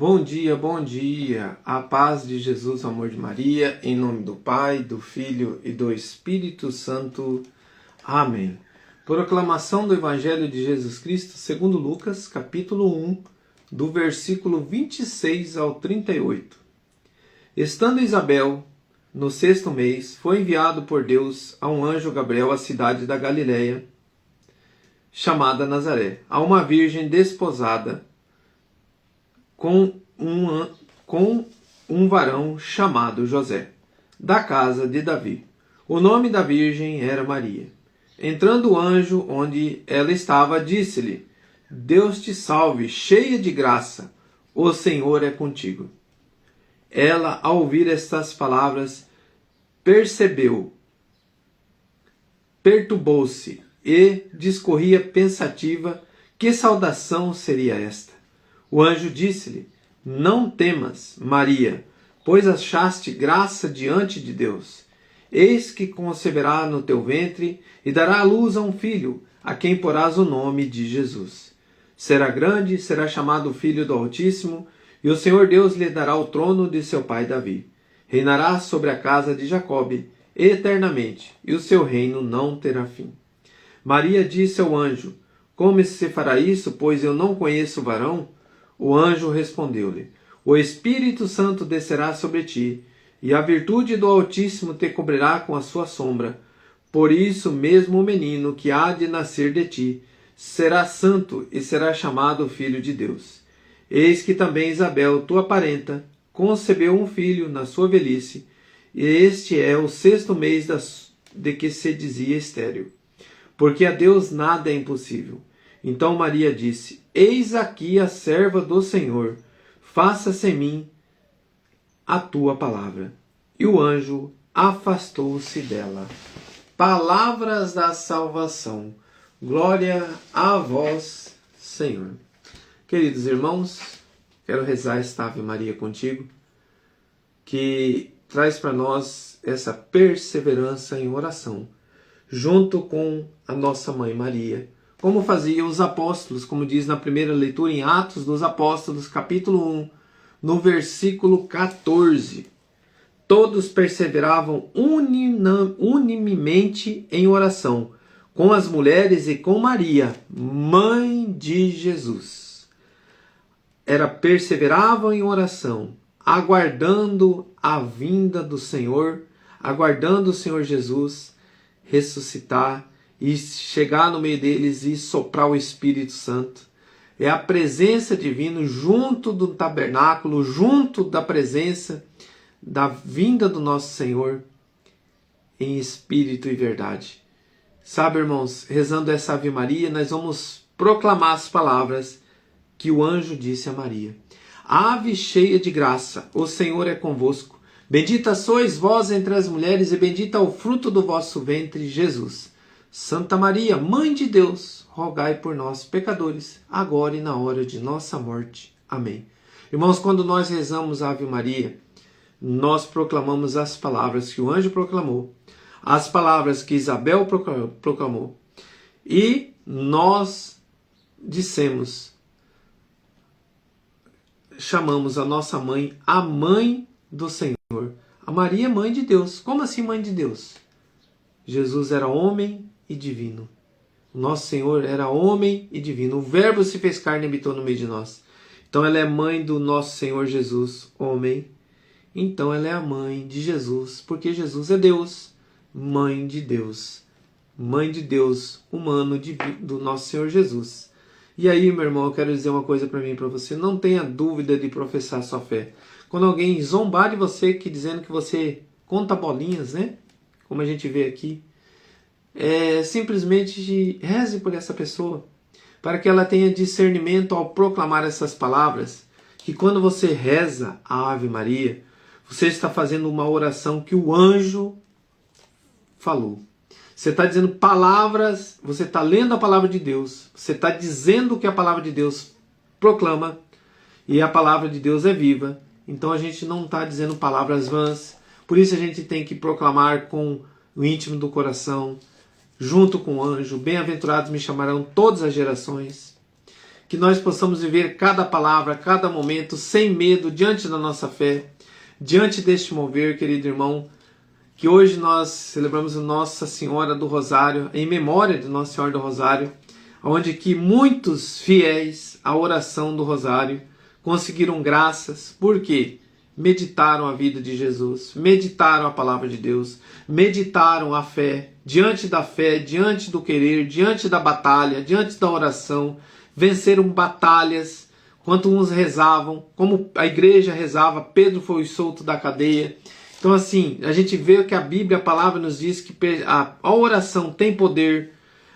Bom dia, a paz de Jesus, o amor de Maria, em nome do Pai, do Filho e do Espírito Santo. Amém. Proclamação do Evangelho de Jesus Cristo segundo Lucas, capítulo 1, do versículo 26 ao 38. Estando Isabel no 6º mês, foi enviado por Deus a um anjo Gabriel à cidade da Galiléia, chamada Nazaré, a uma virgem desposada com um varão chamado José, da casa de Davi. O nome da virgem era Maria. Entrando o anjo onde ela estava, disse-lhe: Deus te salve, cheia de graça, o Senhor é contigo. Ela, ao ouvir estas palavras, perturbou-se e discorria pensativa que saudação seria esta. O anjo disse-lhe: Não temas, Maria, pois achaste graça diante de Deus. Eis que conceberá no teu ventre e dará à luz a um filho, a quem porás o nome de Jesus. Será grande, será chamado Filho do Altíssimo, e o Senhor Deus lhe dará o trono de seu pai Davi. Reinará sobre a casa de Jacobe eternamente, e o seu reino não terá fim. Maria disse ao anjo: Como se fará isso, pois eu não conheço o varão? O anjo respondeu-lhe: O Espírito Santo descerá sobre ti, e a virtude do Altíssimo te cobrirá com a sua sombra. Por isso mesmo o menino que há de nascer de ti será santo e será chamado Filho de Deus. Eis que também Isabel, tua parenta, concebeu um filho na sua velhice, e este é o 6º mês de que se dizia estéril, porque a Deus nada é impossível. Então Maria disse: Eis aqui a serva do Senhor, faça-se em mim a tua palavra. E o anjo afastou-se dela. Palavras da salvação. Glória a vós, Senhor. Queridos irmãos, quero rezar esta Ave Maria contigo, que traz para nós essa perseverança em oração, junto com a nossa Mãe Maria, como faziam os apóstolos, como diz na primeira leitura em Atos dos Apóstolos, capítulo 1, no versículo 14. Todos perseveravam unimemente em oração, com as mulheres e com Maria, mãe de Jesus. Perseveravam em oração, aguardando a vinda do Senhor, aguardando o Senhor Jesus ressuscitar e chegar no meio deles e soprar o Espírito Santo. É a presença divina junto do tabernáculo, junto da presença da vinda do nosso Senhor em espírito e verdade. Sabe, irmãos, rezando essa Ave Maria, nós vamos proclamar as palavras que o anjo disse a Maria. Ave cheia de graça, o Senhor é convosco. Bendita sois vós entre as mulheres e bendito é o fruto do vosso ventre, Jesus. Santa Maria, Mãe de Deus, rogai por nós, pecadores, agora e na hora de nossa morte. Amém. Irmãos, quando nós rezamos a Ave Maria, nós proclamamos as palavras que o anjo proclamou, as palavras que Isabel proclamou, e nós chamamos a nossa mãe a Mãe do Senhor. A Maria, Mãe de Deus. Como assim Mãe de Deus? Jesus era homem e divino. O nosso Senhor era homem e divino. O Verbo se fez carne e habitou no meio de nós. Então ela é mãe do nosso Senhor Jesus, homem. Então ela é a mãe de Jesus, porque Jesus é Deus, mãe de Deus. Mãe de Deus, humano do nosso Senhor Jesus. E aí, meu irmão, eu quero dizer uma coisa para mim e para você. Não tenha dúvida de professar sua fé. Quando alguém zombar de você, dizendo que você conta bolinhas, né? Como a gente vê aqui, simplesmente reze por essa pessoa, para que ela tenha discernimento ao proclamar essas palavras, que quando você reza a Ave Maria, você está fazendo uma oração que o anjo falou. Você está dizendo palavras, você está lendo a palavra de Deus, você está dizendo o que a palavra de Deus proclama, e a palavra de Deus é viva. Então a gente não está dizendo palavras vãs, por isso a gente tem que proclamar com o íntimo do coração, junto com o anjo. Bem-aventurados me chamarão todas as gerações. que nós possamos viver cada palavra, cada momento, sem medo, diante da nossa fé, diante deste mover, querido irmão, que hoje nós celebramos Nossa Senhora do Rosário, em memória de Nossa Senhora do Rosário, onde que muitos fiéis à oração do Rosário conseguiram graças, porque meditaram a vida de Jesus, meditaram a palavra de Deus, meditaram a fé, diante do querer, diante da batalha, diante da oração, venceram batalhas, enquanto uns rezavam, como a igreja rezava, Pedro foi solto da cadeia. Então assim, a gente vê que a Bíblia, a palavra nos diz que a oração tem poder,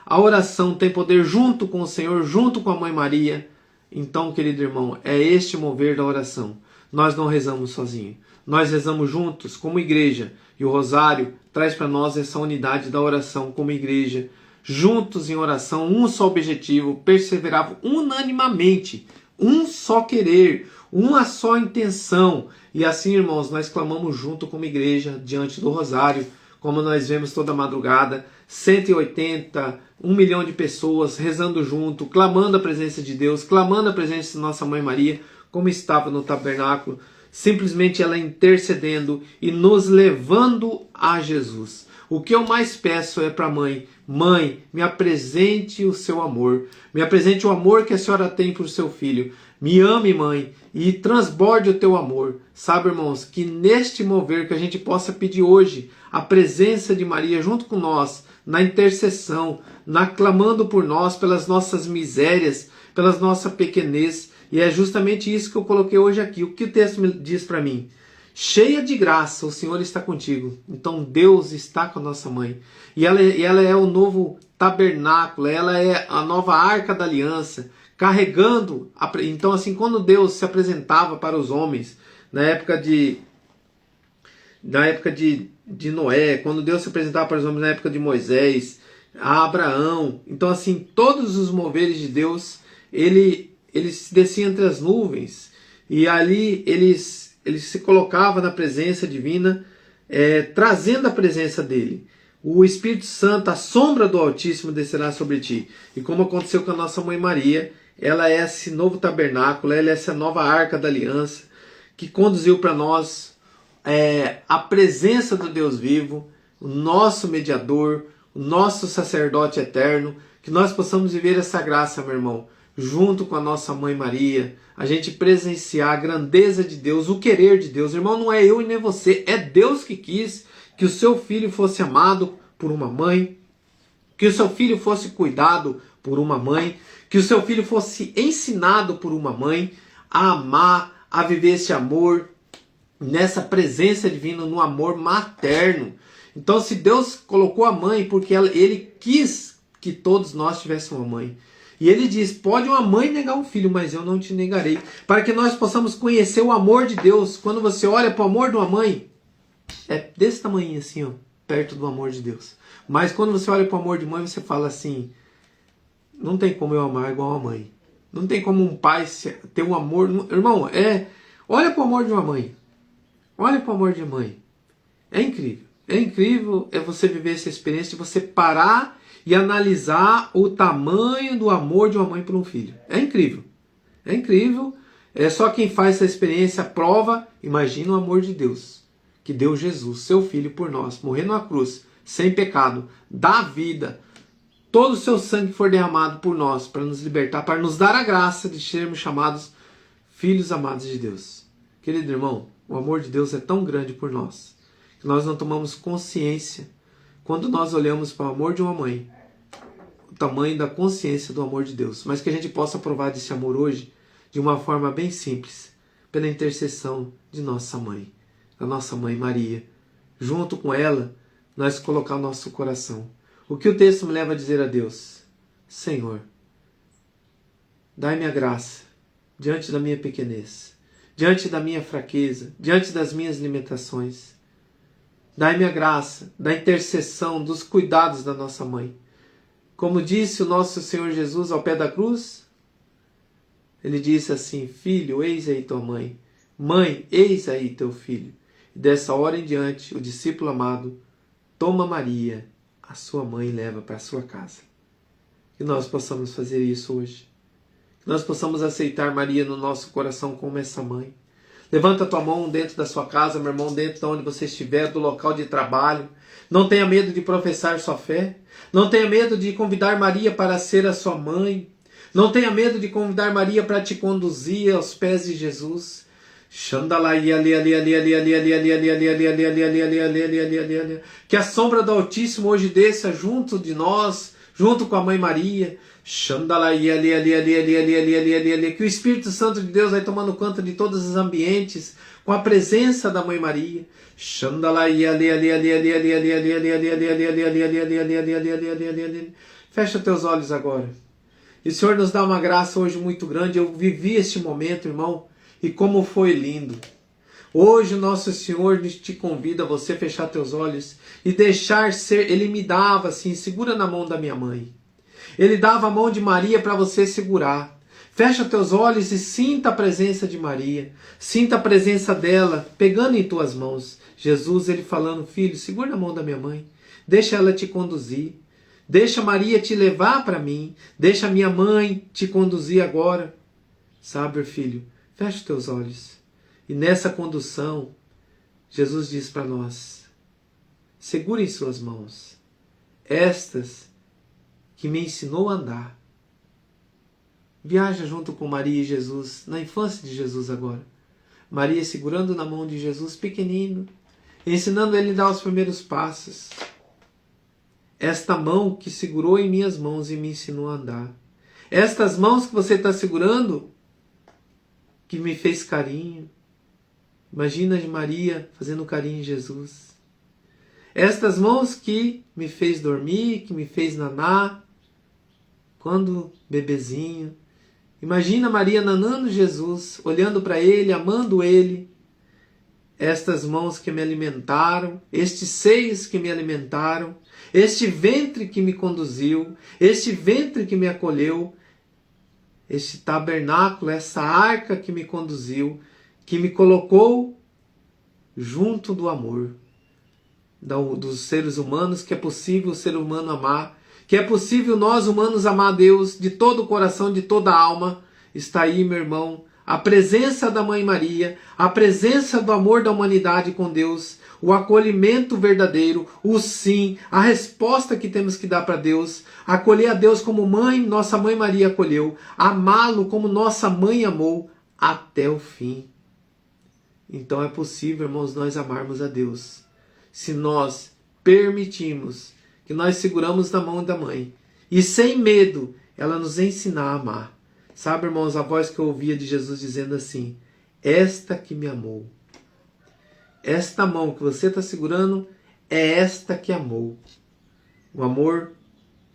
a oração tem poder junto com o Senhor, junto com a Mãe Maria. Então, querido irmão, é este mover da oração. Nós não rezamos sozinhos, nós rezamos juntos como igreja, e o Rosário traz para nós essa unidade da oração como igreja, juntos em oração, um só objetivo, perseveravam unanimamente, um só querer, uma só intenção. E assim, irmãos, nós clamamos junto como igreja diante do Rosário, como nós vemos toda madrugada, 180, 1 milhão de pessoas rezando junto, clamando a presença de Deus, clamando a presença de Nossa Mãe Maria, como estava no tabernáculo, simplesmente ela intercedendo e nos levando a Jesus. O que eu mais peço é para a mãe: mãe, me apresente o seu amor, me apresente o amor que a senhora tem por seu filho, me ame, mãe, e transborde o teu amor. Sabe, irmãos, que neste mover que a gente possa pedir hoje a presença de Maria junto com nós, na intercessão, clamando por nós, pelas nossas misérias, pelas nossa pequenez. E é justamente isso que eu coloquei hoje aqui. O que o texto me diz para mim? Cheia de graça, o Senhor está contigo. Então Deus está com a nossa mãe. E ela é o novo tabernáculo, ela é a nova arca da aliança, carregando. Então assim, quando Deus se apresentava para os homens, na época de Noé, quando Deus se apresentava para os homens na época de Moisés, a Abraão, então assim, todos os moveres de Deus, eles desciam entre as nuvens, e ali eles se colocavam na presença divina, trazendo a presença dele. O Espírito Santo, a sombra do Altíssimo descerá sobre ti. E como aconteceu com a nossa Mãe Maria, ela é esse novo tabernáculo, ela é essa nova arca da aliança, que conduziu para nós a presença do Deus vivo, o nosso mediador, o nosso sacerdote eterno, que nós possamos viver essa graça, meu irmão, junto com a nossa Mãe Maria, a gente presenciar a grandeza de Deus, o querer de Deus. Irmão, não é eu e nem você, é Deus que quis que o seu filho fosse amado por uma mãe, que o seu filho fosse cuidado por uma mãe, que o seu filho fosse ensinado por uma mãe a amar, a viver esse amor, nessa presença divina, no amor materno. Então, se Deus colocou a mãe, porque Ele quis que todos nós tivéssemos uma mãe. E Ele diz: pode uma mãe negar um filho, mas eu não te negarei. Para que nós possamos conhecer o amor de Deus. Quando você olha para o amor de uma mãe, é desse tamanho assim, ó, perto do amor de Deus. Mas quando você olha para o amor de mãe, você fala assim: não tem como eu amar igual a mãe. Não tem como um pai ter um amor. Irmão, olha para o amor de uma mãe. Olha para o amor de mãe. É incrível. É incrível você viver essa experiência de você parar e analisar o tamanho do amor de uma mãe por um filho. É incrível. É incrível. É só quem faz essa experiência prova. Imagina o amor de Deus, que deu Jesus, seu filho, por nós, morrer na cruz, sem pecado, dá vida, todo o seu sangue for derramado por nós, para nos libertar, para nos dar a graça de sermos chamados filhos amados de Deus. Querido irmão, o amor de Deus é tão grande por nós, que nós não tomamos consciência, quando nós olhamos para o amor de uma mãe, o tamanho da consciência do amor de Deus, mas que a gente possa provar desse amor hoje, de uma forma bem simples, pela intercessão de nossa mãe, a nossa Mãe Maria. Junto com ela, nós colocar o nosso coração. O que o texto me leva a dizer a Deus? Senhor, dai-me a graça, diante da minha pequenez, diante da minha fraqueza, diante das minhas limitações. Dai-me a graça da intercessão, dos cuidados da nossa mãe. Como disse o nosso Senhor Jesus ao pé da cruz, Ele disse assim: filho, eis aí tua mãe. Mãe, eis aí teu filho. E dessa hora em diante, o discípulo amado toma Maria, a sua mãe, e leva para a sua casa. Que nós possamos fazer isso hoje. nós possamos aceitar Maria no nosso coração como essa mãe. Levanta a tua mão dentro da sua casa, meu irmão, dentro de onde você estiver, do local de trabalho. Não tenha medo de professar sua fé. Não tenha medo de convidar Maria para ser a sua mãe. Não tenha medo de convidar Maria para te conduzir aos pés de Jesus. Que a sombra do Altíssimo hoje desça junto de nós, junto com a Mãe Maria. Que o Espírito Santo de Deus vai tomando conta de todos os ambientes com a presença da Mãe Maria. Fecha teus olhos agora. E o Senhor nos dá uma graça hoje muito grande. Eu vivi este momento, irmão, e como foi lindo. Hoje o nosso Senhor te convida a você fechar teus olhos e deixar ser. Ele me dava assim, segura na mão da minha mãe. Ele dava a mão de Maria para você segurar. Fecha teus olhos e sinta a presença de Maria. Sinta a presença dela pegando em tuas mãos. Jesus, ele falando, filho, segura na mão da minha mãe. Deixa ela te conduzir. Deixa Maria te levar para mim. Deixa minha mãe te conduzir agora. Sabe, filho, fecha teus olhos. E nessa condução, Jesus diz para nós, segure em suas mãos. Estas que me ensinou a andar. Viaja junto com Maria e Jesus, na infância de Jesus agora. Maria segurando na mão de Jesus pequenino, ensinando ele a dar os primeiros passos. Esta mão que segurou em minhas mãos e me ensinou a andar. Estas mãos que você está segurando, que me fez carinho. Imagina Maria fazendo carinho em Jesus. Estas mãos que me fez dormir, que me fez nanar, quando bebezinho. Imagina Maria nanando Jesus, olhando para ele, amando ele. Estas mãos que me alimentaram, estes seios que me alimentaram, este ventre que me conduziu, este ventre que me acolheu, este tabernáculo, essa arca que me conduziu, que me colocou junto do amor dos seres humanos, que é possível o ser humano amar, que é possível nós humanos amar a Deus de todo o coração, de toda a alma. Está aí, meu irmão, a presença da Mãe Maria, a presença do amor da humanidade com Deus, o acolhimento verdadeiro, o sim, a resposta que temos que dar para Deus, acolher a Deus como mãe, nossa Mãe Maria acolheu, amá-lo como nossa mãe amou até o fim. Então é possível, irmãos, nós amarmos a Deus, se nós permitimos que nós seguramos na mão da mãe e sem medo ela nos ensinar a amar. Sabe, irmãos, a voz que eu ouvia de Jesus dizendo assim, esta que me amou. Esta mão que você está segurando é esta que amou. O amor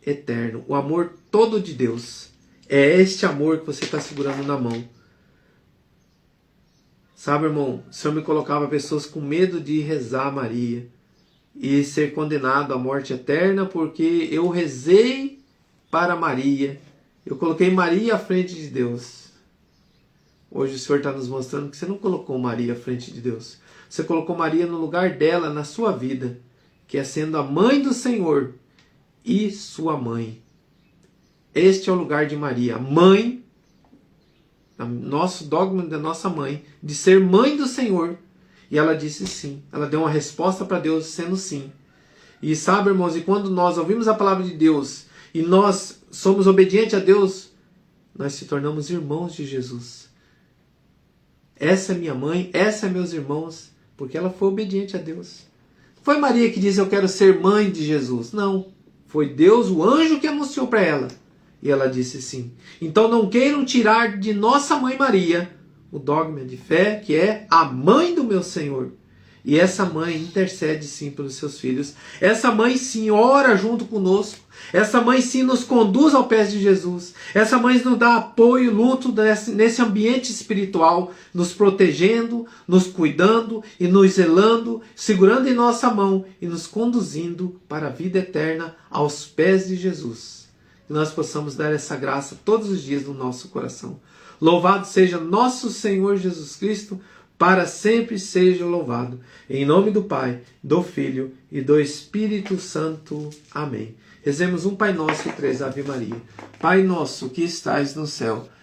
eterno, o amor todo de Deus. É este amor que você está segurando na mão. Sabe, irmão, o Senhor me colocava pessoas com medo de rezar a Maria e ser condenado à morte eterna porque eu rezei para Maria. Eu coloquei Maria à frente de Deus. Hoje o Senhor está nos mostrando que você não colocou Maria à frente de Deus. Você colocou Maria no lugar dela, na sua vida, que é sendo a mãe do Senhor e sua mãe. Este é o lugar de Maria, mãe, nosso dogma da nossa mãe, de ser mãe do Senhor. E ela disse sim. Ela deu uma resposta para Deus sendo sim. E sabe, irmãos, e quando nós ouvimos a palavra de Deus e nós somos obedientes a Deus, nós se tornamos irmãos de Jesus. Essa é minha mãe, essa é meus irmãos, porque ela foi obediente a Deus. Foi Maria que disse, eu quero ser mãe de Jesus. Não, foi Deus, o anjo, que anunciou para ela. E ela disse sim. Então não queiram tirar de nossa mãe Maria o dogma de fé, que é a mãe do meu Senhor. E essa mãe intercede sim pelos seus filhos. Essa mãe sim ora junto conosco. Essa mãe sim nos conduz ao pé de Jesus. Essa mãe nos dá apoio, luto nesse ambiente espiritual, nos protegendo, nos cuidando e nos zelando, segurando em nossa mão e nos conduzindo para a vida eterna aos pés de Jesus. Que nós possamos dar essa graça todos os dias no nosso coração. Louvado seja nosso Senhor Jesus Cristo, para sempre seja louvado. Em nome do Pai, do Filho e do Espírito Santo. Amém. Rezemos um Pai Nosso e 3 Ave Maria. Pai nosso que estais no céu,